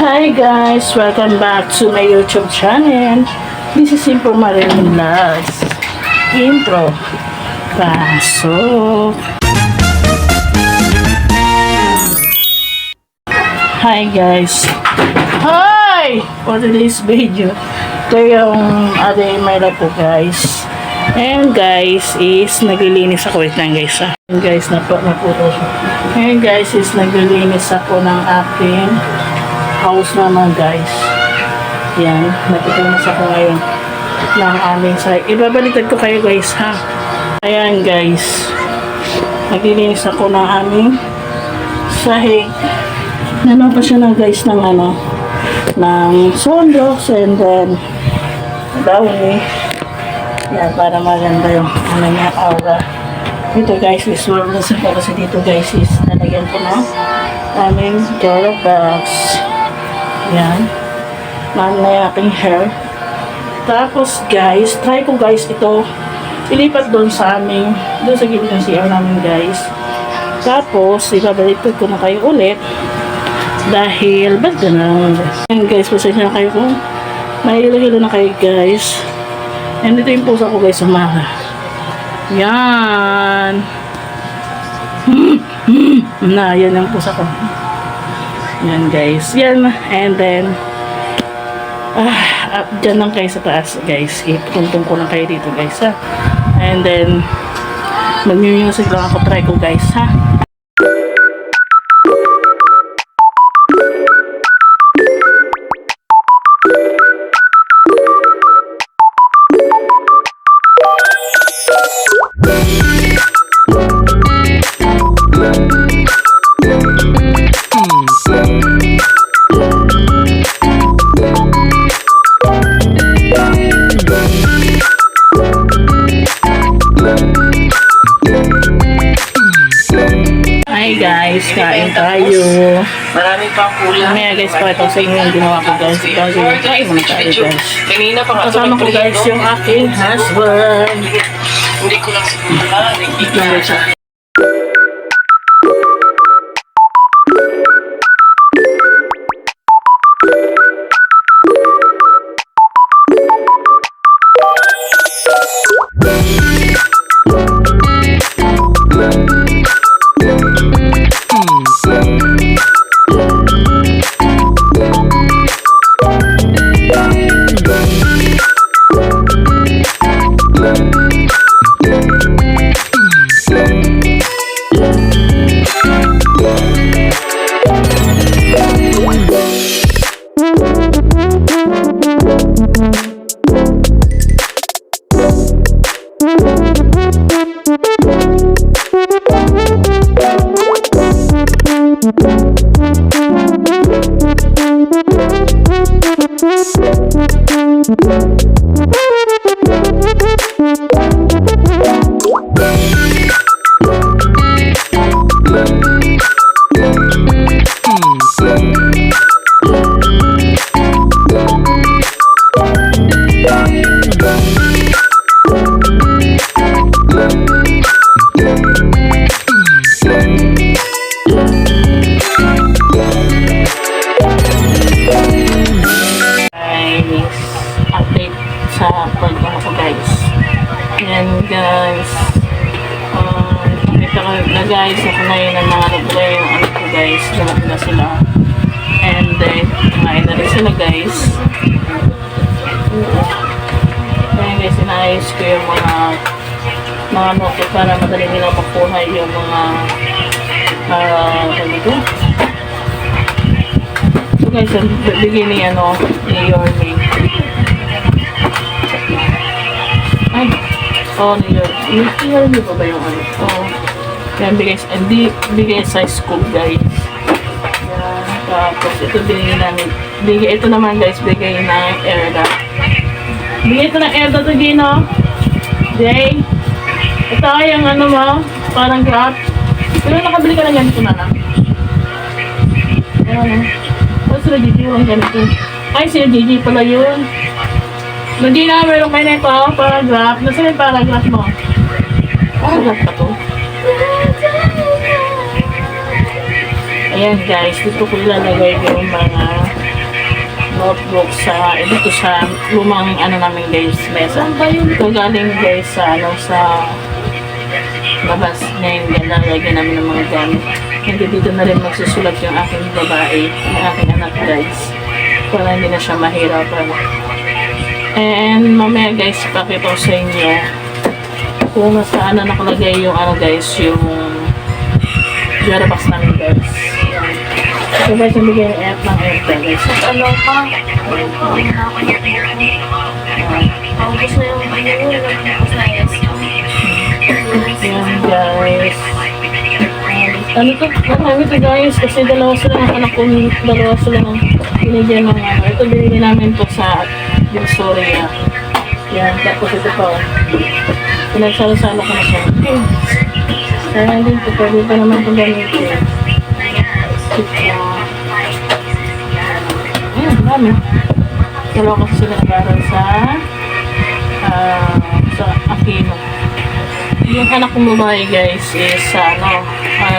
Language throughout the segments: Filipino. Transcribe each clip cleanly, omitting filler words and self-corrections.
Hi guys! Welcome back to my YouTube channel. This is Simple Marilyn Vlogs. Intro. Pasok. Hi guys! Hi! For today's video, ito yung ating may po guys. And guys, is naglilinis ako. Wait lang guys ha. And guys, naputo siya. And guys, is naglilinis ako ng aking house naman guys. Yan, naglilinis ako ngayon ng aming sahig. Ibabaliktad ko kayo guys ha. Ayan guys, naglilinis ako ng aming sahig. Nanon pa siya na guys ng ng sunblocks and then downy. Yan, para maganda yung niya aura. Dito guys is warmless ako kasi dito guys is nalagyan ko na aming Dora box. Yan. Na aking hair. Tapos guys, try ko guys ito ilipat doon sa aming, doon sa gilid ng CR namin guys. Tapos ibabaliktad ko na kayo ulit dahil ba't ganun. Yan guys, pasensya na kayo kung mahilo-hilo na kayo guys. And ito yung pusa ko guys, umaga. Yan. Na, yan yung pusa ko. Yan guys. Yan. And then, dyan lang kayo sa taas guys. Ituntong ko lang kayo dito guys ha. And then, mag-music lang ako. Try ko guys ha. Hi guys, kain tayo. Marami pang kulang. Mamaya guys, pakita ko sa inyo yung ginawa ko guys. Kain muna tayo guys. Kanina pa nga. Kasama ko guys yung aking husband. Hindi ko lang siguro. Ignore siya. Update sa pagkakas ko guys. And guys, ito na guys, ako ngayon ang mga nabula yung ano ko guys, lahat na sila. And then, kumain na rin sila guys. Kaya guys, inaayos ko yung mga note para madali nila makuha yung mga so guys, bigyan ni ni Yorme. Ay, ni Yorme pa ba yung yan, bigay sa school guys. Yan, tapos ito binigay namin. Ito naman guys, bigay ng Erda. Bigay ito ng Erda to Gino. Jay. Ito yung mo, parang grab. Pero nakabili ka na ganito na lang. Sila Gigi yung ganito. Ay, sila Gigi pala yun. Hindi na, meron kayo na ito, paragraph. Nasaan yung paragraph mo? Paragraph pa to. Ayan guys, dito ko ilalagay yung mga notebook sa dito sa lumang ano namin guys, mesa. Ito galing guys sa ano sa labas ngayon, lalagyan namin ng mga gamit. Hindi dito na rin magsusulat yung aking babae, yung aking anak guys, para hindi na siya mahirapan. And mamaya guys, pakita ko sa inyo kung nasaan na nakalagay yung ano guys, yung Jarabox namin guys. Ito guys, yung bigay ng ng Airtel guys. Ano pa? August na yung August na yes. Yan guys. Ano to? Marami to guys, kasi dalawa sila ng anak ko, dalawa sila ng binigyan ng ano. Ito binigyan namin to sa Victoria. Yan, tapos ito pa. Pinagsalo-salo ko na siya. Kaya din ito, pwede pa naman itong gamitin. Ayan, dami. Dalawa kasi sila nag-aaral sa Aquino. Yung anak kong babae guys is ano,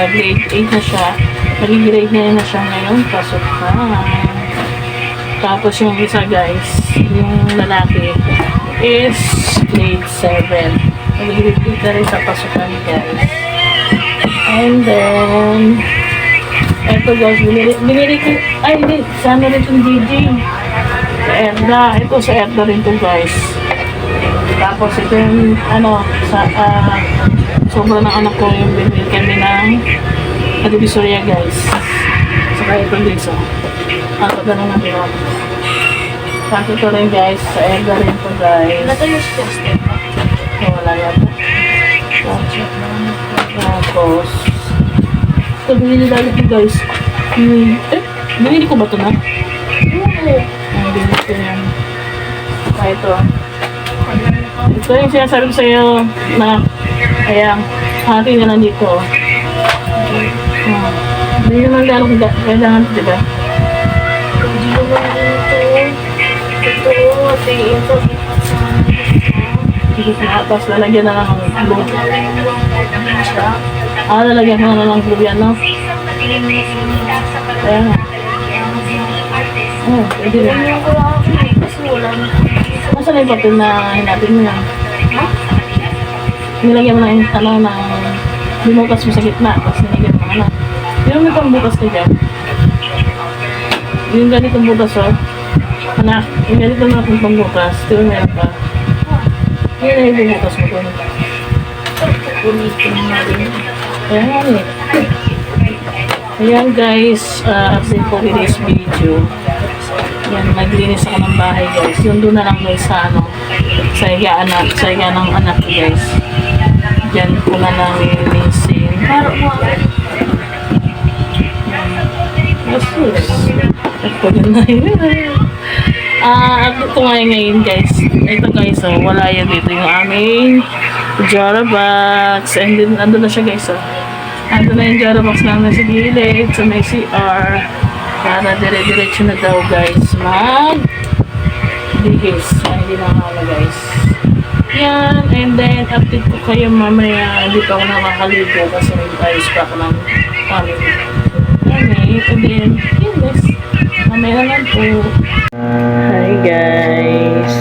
grade 8 na siya. Nag-grade 9 na siya ngayon, pasok na. Tapos yung isa guys, yung lalaki is grade 7. Nag-grade 8 na rin sa pasukan guys. And then, eto guys, binili ko, ay hindi, sana rin itong DJ. Sa Erda, ito sa Erda rin to guys. Tapos ito yung ano, sa sobra ng anak ko yung binili kami ng Divisoria guys. Saka ito dito. Ako ganun ang bilang. Tapos ito rin guys, sa Erda rin to guys. Natayos ko step. Wala yata. Tapos ito binili dali ko guys. Binili ko ba ito na? Oo. Binili ko yan. Saka ito. Ito yung sinasabi ko sa'yo na ayan, hati na lang dito. Hindi naman gano'n kailangan, diba? Hindi naman dito. Ito, ito. Dito sa atas, lalagyan na lang ng glue. Lalagyan ko na lang ng glue yan, no? Kaya nga. Pwede rin. Ganyan ko lang ako eh, kasi wala na. Nasaan na yung papel na hinapin mo yan? Nilagyan mo na yung ano na binukas mo sa gitna, tapos nilagyan mo na. Yung may pambukas ka dyan. Yung ganitong butas, oh. Anak, yung ganito na akong pambukas. Pero meron pa. Yun na yung binukas mo doon. Ulitin na rin. Ayan eh. Ayan guys, update for today's video. Yan, naglinis ako ng bahay guys. Yung doon na lang guys sa ano, sa higa ng anak ko guys. Diyan ko na lang linisin. Pero mo Yes. Ito na yun. Update ko ngayon guys. Ito guys, oh, wala yan dito yung aming Jarabox. And then, ando na siya guys, oh. Ando na yung Jarabox namin sa gilid, sa may CR. Para dire-diretso na daw guys mag-bihis. Hindi na ako guys. Yan. And then, update ko kayo mamaya. Hindi pa ako nakakaligo kasi nag-ayos pa ako ng family. Yan eh. And then, yun guys. Mamaya na lang po. Hi guys.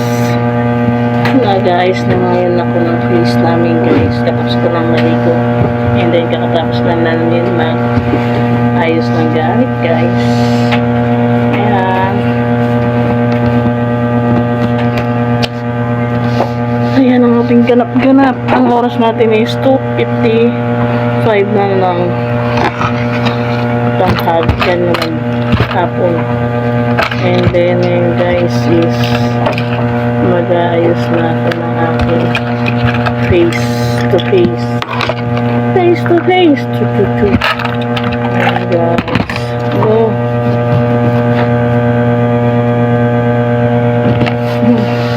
Nag-ayos na ngayon ako ng face namin guys. Tapos ko lang maligo. And then, kakatapos lang namin mag-ayos ng gamit guys. Ayan. Ayan ang ating ganap-ganap. Ang oras natin is 2:55 na lang. Tanghag. Yan naman. Hapon. And then, guys, is mag-aayos na ako ng aking face to face. Face to face. Ayan, guys. Go.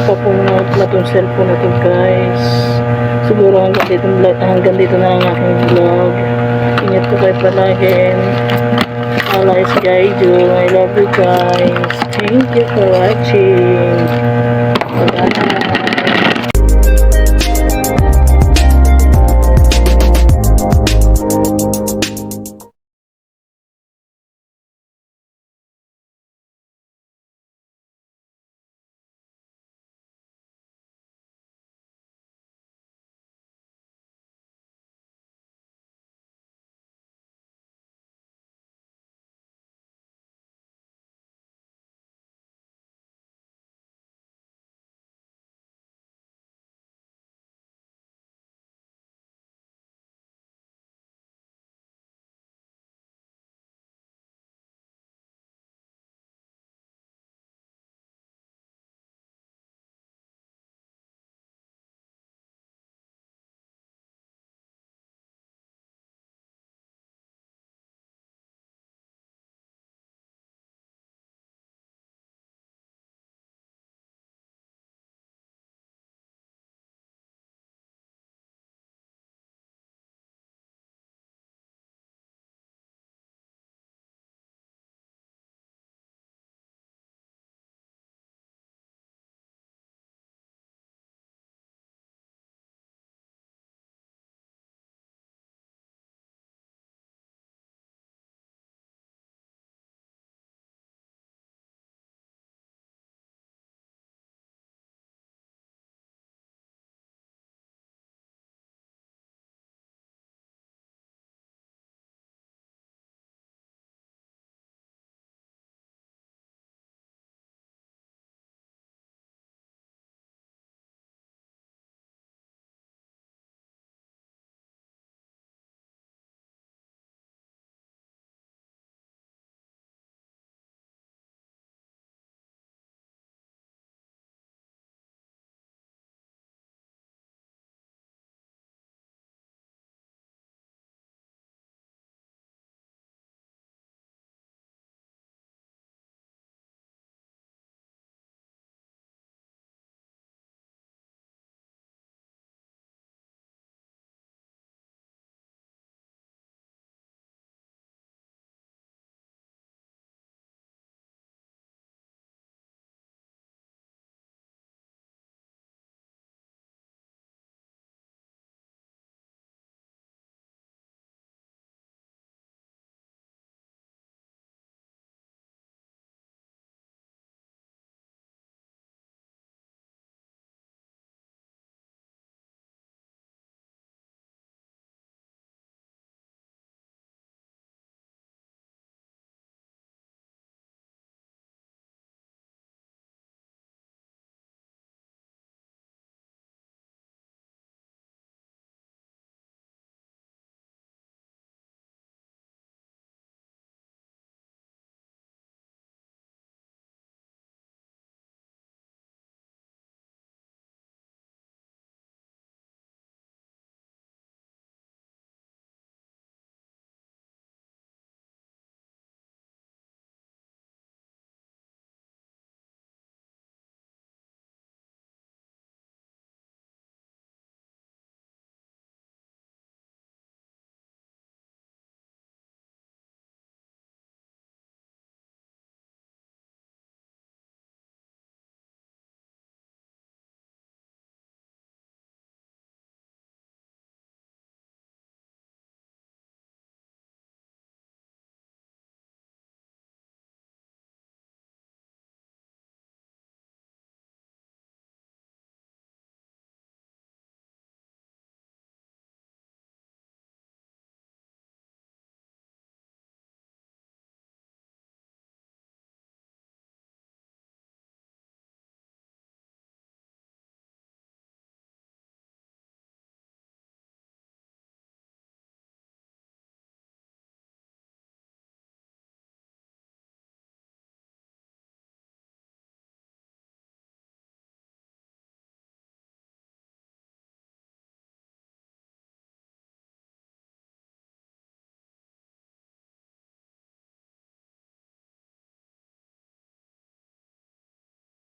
Papunod na itong cellphone natin, guys. Siguro hanggang dito na lang aking vlog. Ingat ko kayo palagi. Always guide you. I love you guys. Thank you for watching. Bye-bye.